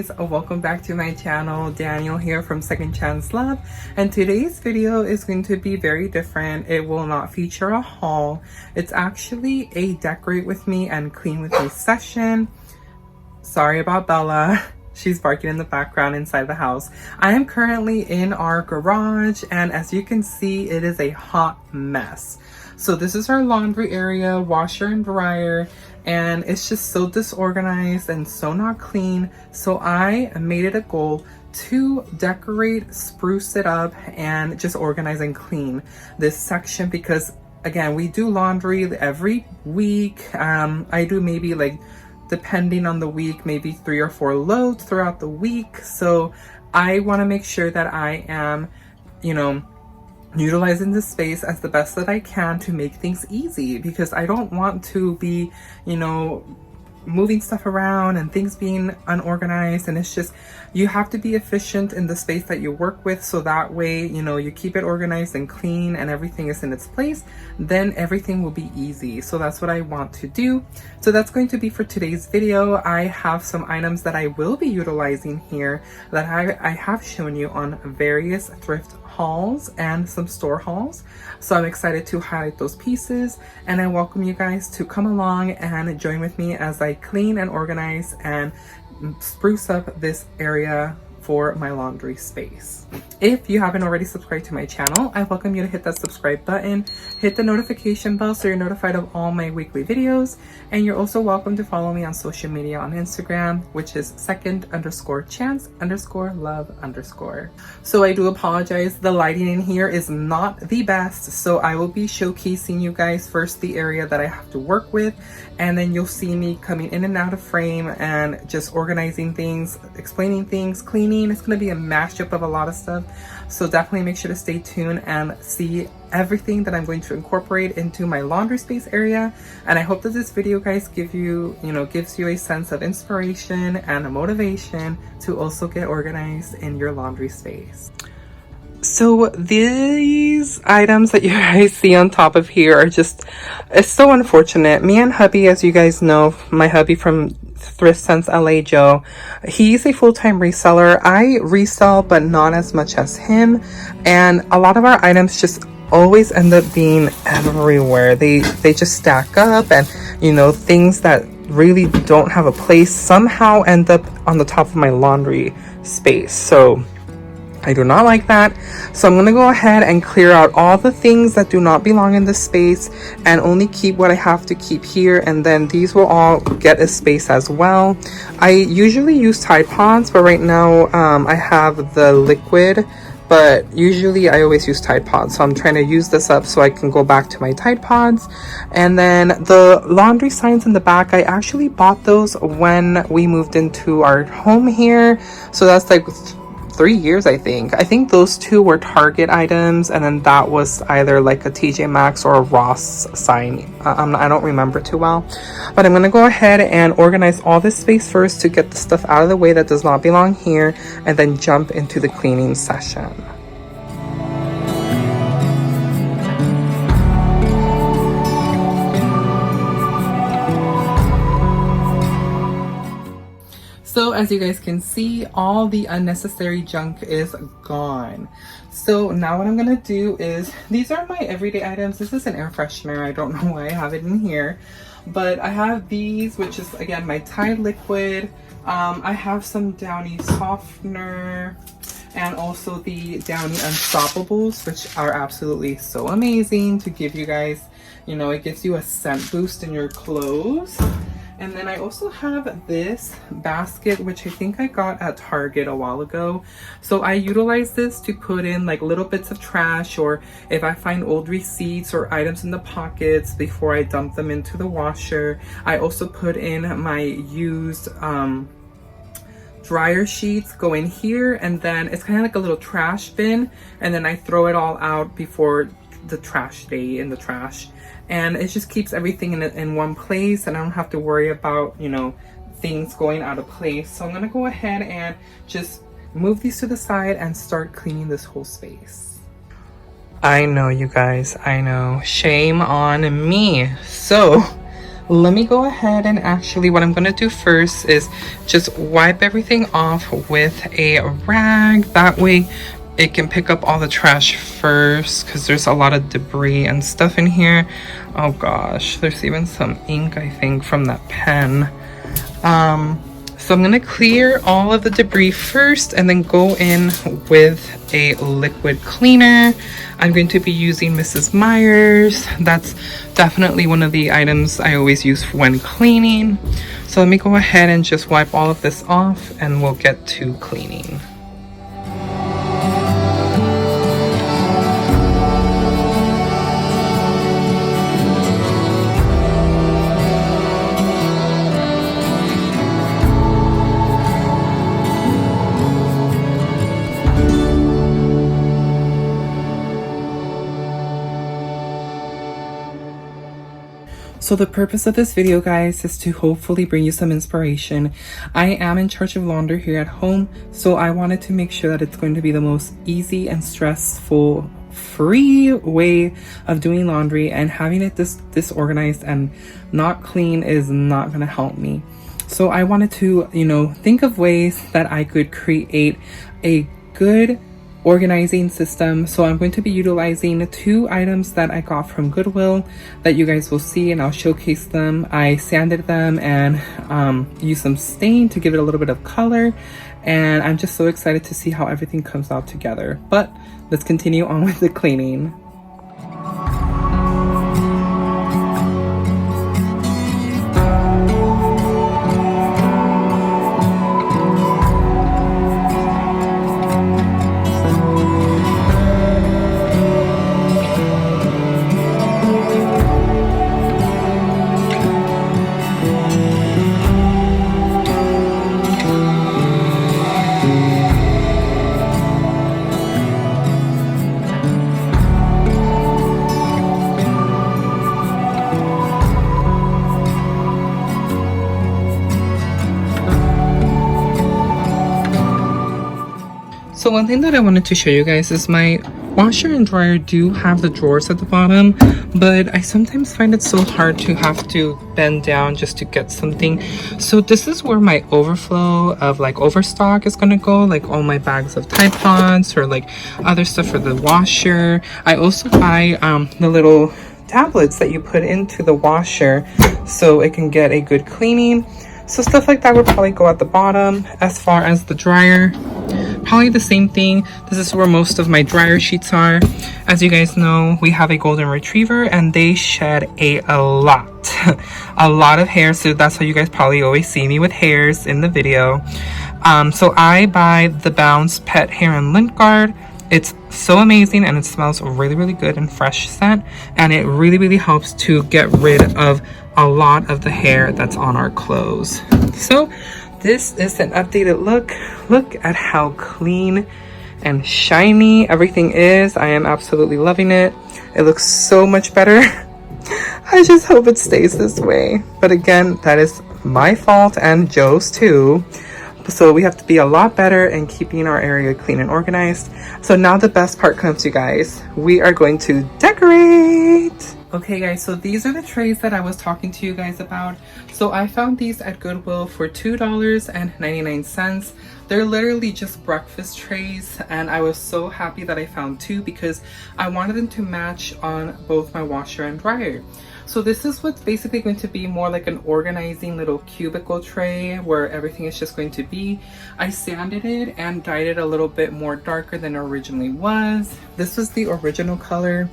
guys, welcome back to my channel. Daniel here from Second Chance Love, and today's video is going to be very different. It will not feature a haul. It's actually a decorate with me and clean with me session. Sorry about Bella. She's barking in the background inside the house. I am currently in our garage, and as you can see, it is a hot mess. So this is our laundry area, washer and dryer, and it's just so disorganized and so not clean. So I made it a goal to decorate, spruce it up, and just organize and clean this section because, again, we do laundry every week. I do maybe, like, depending on the week, maybe 3 or 4 loads throughout the week. So I want to make sure that I am, utilizing this space as the best that I can to make things easy, because I don't want to be, moving stuff around and things being unorganized. And it's just, you have to be efficient in the space that you work with, so that way, you keep it organized and clean and everything is in its place, then everything will be easy. So that's what I want to do. So that's going to be for today's video. I have some items that I will be utilizing here that I have shown you on various thrift hauls and some store hauls. So I'm excited to highlight those pieces, and I welcome you guys to come along and join with me as I clean and organize and spruce up this area for my laundry space. If you haven't already subscribed to my channel, I welcome you to hit that subscribe button, hit the notification bell so you're notified of all my weekly videos, and you're also welcome to follow me on social media on Instagram, which is second_chance_love_. So I do apologize, the lighting in here is not the best, so I will be showcasing you guys first the area that I have to work with, and then you'll see me coming in and out of frame and just organizing things, explaining things, cleaning. It's going to be a mashup of a lot of stuff, so definitely make sure to stay tuned and see everything that I'm going to incorporate into my laundry space area. And I hope that this video, guys, gives you a sense of inspiration and a motivation to also get organized in your laundry space. So these items that you guys see on top of here are just, it's so unfortunate. Me and hubby, as you guys know, my hubby from Thrift Sense LA, Joe, he's a full-time reseller. I resell, but not as much as him, and a lot of our items just always end up being everywhere. They just stack up, and things that really don't have a place somehow end up on the top of my laundry space. So I do not like that. So I'm going to go ahead and clear out all the things that do not belong in this space and only keep what I have to keep here, and then these will all get a space as well. I usually use Tide Pods, but right now I have the liquid, but usually I always use Tide Pods. So I'm trying to use this up so I can go back to my Tide Pods. And then the laundry signs in the back, I actually bought those when we moved into our home here. So that's like 3 years, I think. I think those two were Target items, and then that was either like a TJ Maxx or a Ross sign. I don't remember too well, but I'm gonna go ahead and organize all this space first to get the stuff out of the way that does not belong here, and then jump into the cleaning session. So as you guys can see, all the unnecessary junk is gone. So now what I'm gonna do is, these are my everyday items. This is an air freshener. I don't know why I have it in here, but I have these, which is again my Tide liquid. I have some Downy softener, and also the Downy Unstoppables, which are absolutely so amazing to give you guys, it gives you a scent boost in your clothes. And then I also have this basket, which I think I got at Target a while ago. So I utilize this to put in like little bits of trash, or if I find old receipts or items in the pockets before I dump them into the washer. I also put in my used dryer sheets go in here, and then it's kind of like a little trash bin, and then I throw it all out before the trash day in the trash. And it just keeps everything in one place, and I don't have to worry about, things going out of place. So I'm gonna go ahead and just move these to the side and start cleaning this whole space. I know, you guys, I know. Shame on me. So Let me go ahead and actually what I'm going to do first is just wipe everything off with a rag. That way it can pick up all the trash first, because there's a lot of debris and stuff in here. Oh gosh, there's even some ink, I think, from that pen. So I'm gonna clear all of the debris first and then go in with a liquid cleaner. I'm going to be using Mrs. Meyer's. That's definitely one of the items I always use when cleaning. So let me go ahead and just wipe all of this off and we'll get to cleaning. So the purpose of this video, guys, is to hopefully bring you some inspiration. I am in charge of laundry here at home, so I wanted to make sure that it's going to be the most easy and stressful free way of doing laundry, and having it disorganized and not clean is not going to help me. So I wanted to, think of ways that I could create a good organizing system. So I'm going to be utilizing 2 items that I got from Goodwill that you guys will see, and I'll showcase them. I sanded them and used some stain to give it a little bit of color, and I'm just so excited to see how everything comes out together. But let's continue on with the cleaning. So one thing that I wanted to show you guys is my washer and dryer do have the drawers at the bottom, but I sometimes find it so hard to have to bend down just to get something. So this is where my overflow of overstock is gonna go, like all my bags of Tide Pods or other stuff for the washer. I also buy the little tablets that you put into the washer so it can get a good cleaning. So stuff like that would probably go at the bottom. As far as the dryer, probably the same thing. This is where most of my dryer sheets are. As you guys know, we have a golden retriever and they shed a lot a lot of hair, so that's how you guys probably always see me with hairs in the video. So I buy the Bounce Pet Hair and Lint Guard. It's so amazing and it smells really good and fresh scent, and it really helps to get rid of a lot of the hair that's on our clothes. So this is an updated look at how clean and shiny everything is. I am absolutely loving it. It looks so much better. I just hope it stays this way, but again, that is my fault and Joe's too. So we have to be a lot better in keeping our area clean and organized. So now the best part comes, you guys. We are going to decorate. Okay guys, so these are the trays that I was talking to you guys about. So I found these at Goodwill for $2.99. They're literally just breakfast trays, and I was so happy that I found 2 because I wanted them to match on both my washer and dryer. So this is what's basically going to be more like an organizing little cubicle tray where everything is just going to be. I sanded it and dyed it a little bit more darker than it originally was. This was the original color.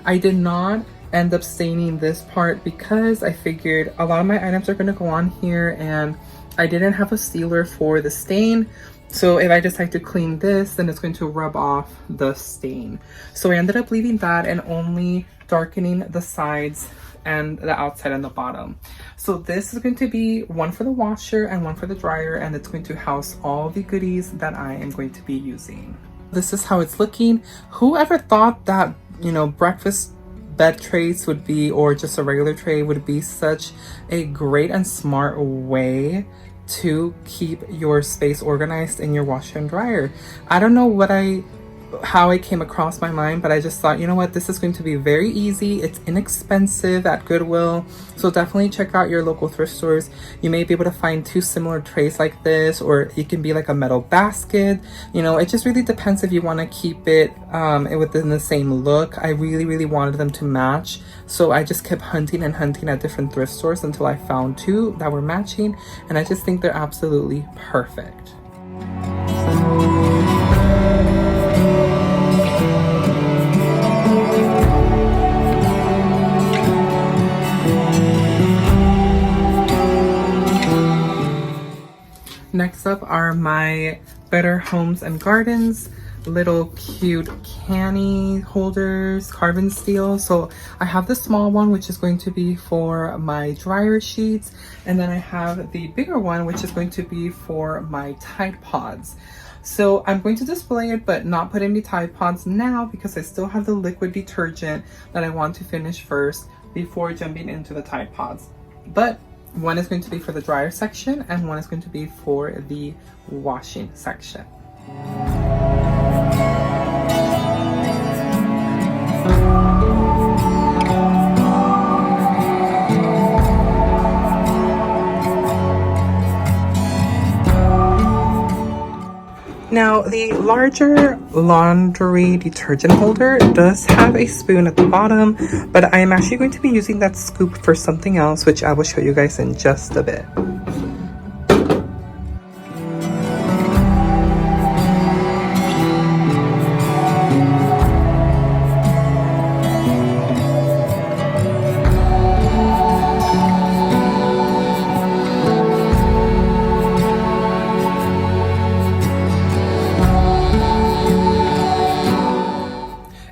I did not end up staining this part because I figured a lot of my items are going to go on here and I didn't have a sealer for the stain. So if I decide to clean this, then it's going to rub off the stain. So I ended up leaving that and only darkening the sides and the outside and the bottom. So this is going to be one for the washer and one for the dryer, and it's going to house all the goodies that I am going to be using. This is how it's looking. Whoever thought that, breakfast bed trays would be, or just a regular tray would be, such a great and smart way to keep your space organized in your washer and dryer. I don't know what I how it came across my mind, but I just thought, you know what, this is going to be very easy. It's inexpensive at Goodwill, so definitely check out your local thrift stores. You may be able to find two similar trays like this, or it can be like a metal basket. You know, it just really depends if you want to keep it within the same look. I really wanted them to match, so I just kept hunting and hunting at different thrift stores until I found two that were matching, and I just think they're absolutely perfect. Next up are my Better Homes and Gardens little cute canny holders, carbon steel. So I have the small one, which is going to be for my dryer sheets, and then I have the bigger one, which is going to be for my Tide Pods. So I'm going to display it, but not put any Tide Pods now because I still have the liquid detergent that I want to finish first before jumping into the Tide Pods. But one is going to be for the dryer section and one is going to be for the washing section. Now, the larger laundry detergent holder does have a spoon at the bottom, but I am actually going to be using that scoop for something else, which I will show you guys in just a bit.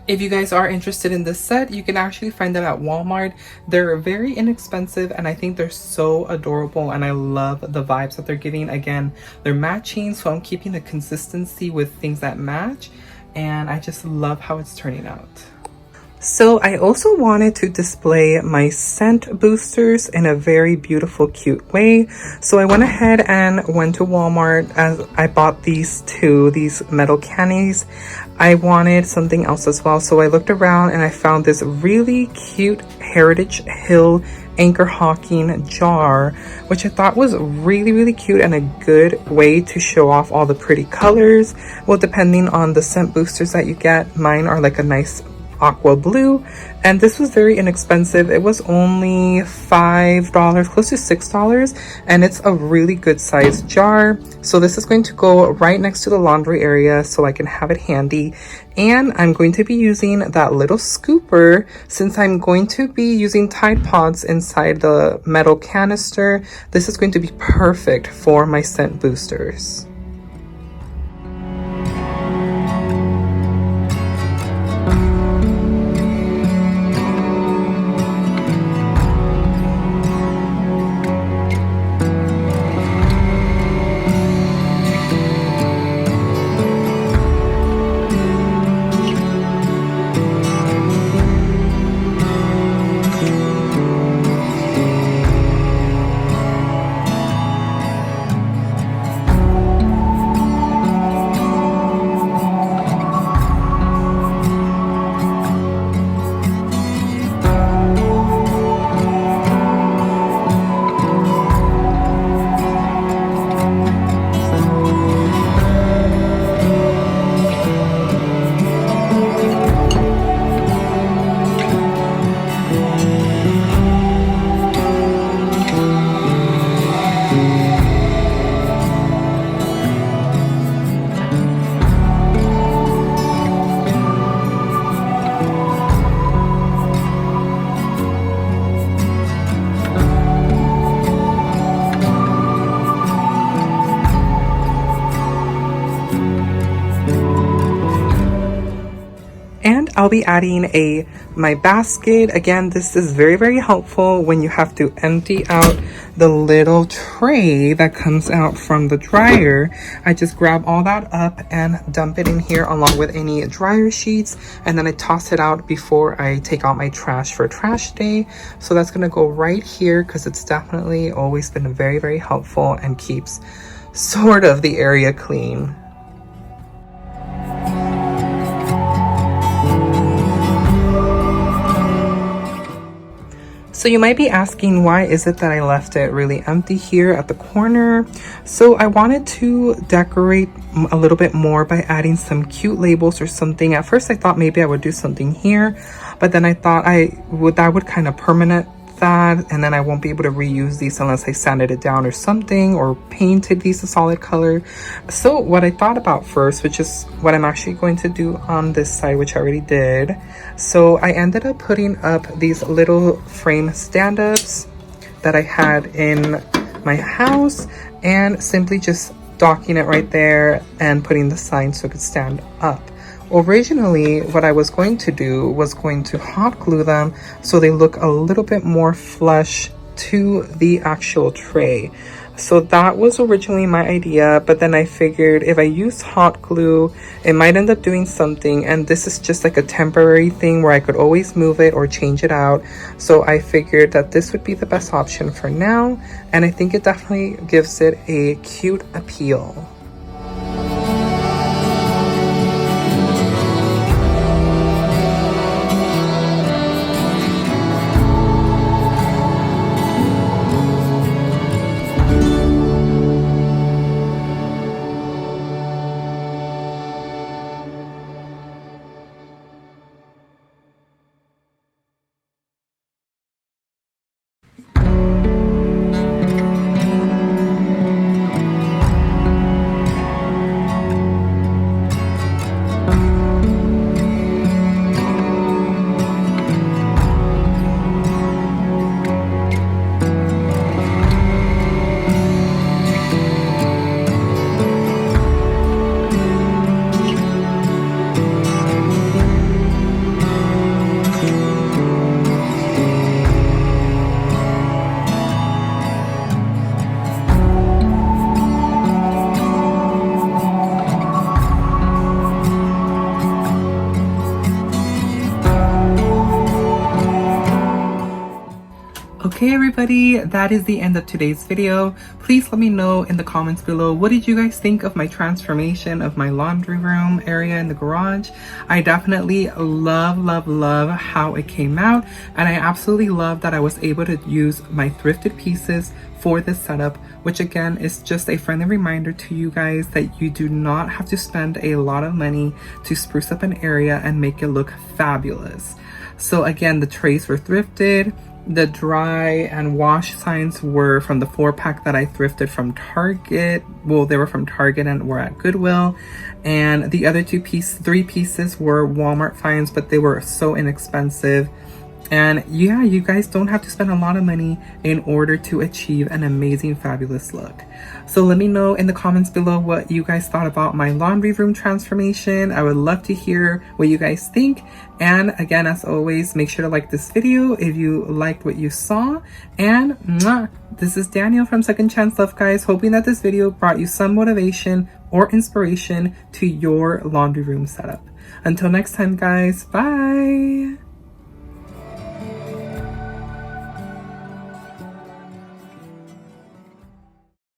If you guys are interested in this set, you can actually find them at Walmart. They're very inexpensive and I think they're so adorable, and I love the vibes that they're giving. Again, they're matching, so I'm keeping the consistency with things that match, and I just love how it's turning out. So I also wanted to display my scent boosters in a very beautiful, cute way. So I went ahead and went to Walmart as I bought these metal cannies. I wanted something else as well. So I looked around and I found this really cute Heritage Hill Anchor Hocking jar, which I thought was really cute and a good way to show off all the pretty colors. Well, depending on the scent boosters that you get, mine are like a nice aqua blue, and this was very inexpensive. It was only $5, close to $6, and it's a really good sized jar. So this is going to go right next to the laundry area so I can have it handy. And I'm going to be using that little scooper since I'm going to be using Tide Pods inside the metal canister. This is going to be perfect for my scent boosters. I'll be adding my basket. Again, this is very helpful when you have to empty out the little tray that comes out from the dryer. I just grab all that up and dump it in here along with any dryer sheets, and then I toss it out before I take out my trash for trash day. So that's gonna go right here because it's definitely always been very helpful and keeps sort of the area clean. So you might be asking, why is it that I left it really empty here at the corner? So I wanted to decorate a little bit more by adding some cute labels or something. At first I thought maybe I would do something here, but then I thought that would kind of permanent that, and then I won't be able to reuse these unless I sanded it down or something, or painted these a solid color. So what I thought about first, which is what I'm actually going to do on this side, which I already did. So I ended up putting up these little frame stand-ups that I had in my house, and simply just docking it right there and putting the sign so it could stand up. Originally, what I was going to do was going to hot glue them so they look a little bit more flush to the actual tray. So that was originally my idea, but then I figured if I use hot glue, it might end up doing something, and this is just like a temporary thing where I could always move it or change it out. So I figured that this would be the best option for now, and I think it definitely gives it a cute appeal. Okay everybody, that is the end of today's video. Please let me know in the comments below, what did you guys think of my transformation of my laundry room area in the garage? I definitely love how it came out, and I absolutely love that I was able to use my thrifted pieces for this setup, which again is just a friendly reminder to you guys that you do not have to spend a lot of money to spruce up an area and make it look fabulous. So again, the trays were thrifted. The dry and wash signs were from the 4-pack that I thrifted from Target. Well, they were from Target and were at Goodwill. And the other 3 pieces were Walmart finds, but they were so inexpensive. And yeah, you guys don't have to spend a lot of money in order to achieve an amazing, fabulous look. So let me know in the comments below what you guys thought about my laundry room transformation. I would love to hear what you guys think. And again, as always, make sure to like this video if you liked what you saw. And this is Danielle from Second Chance Love, guys, hoping that this video brought you some motivation or inspiration to your laundry room setup. Until next time, guys, bye.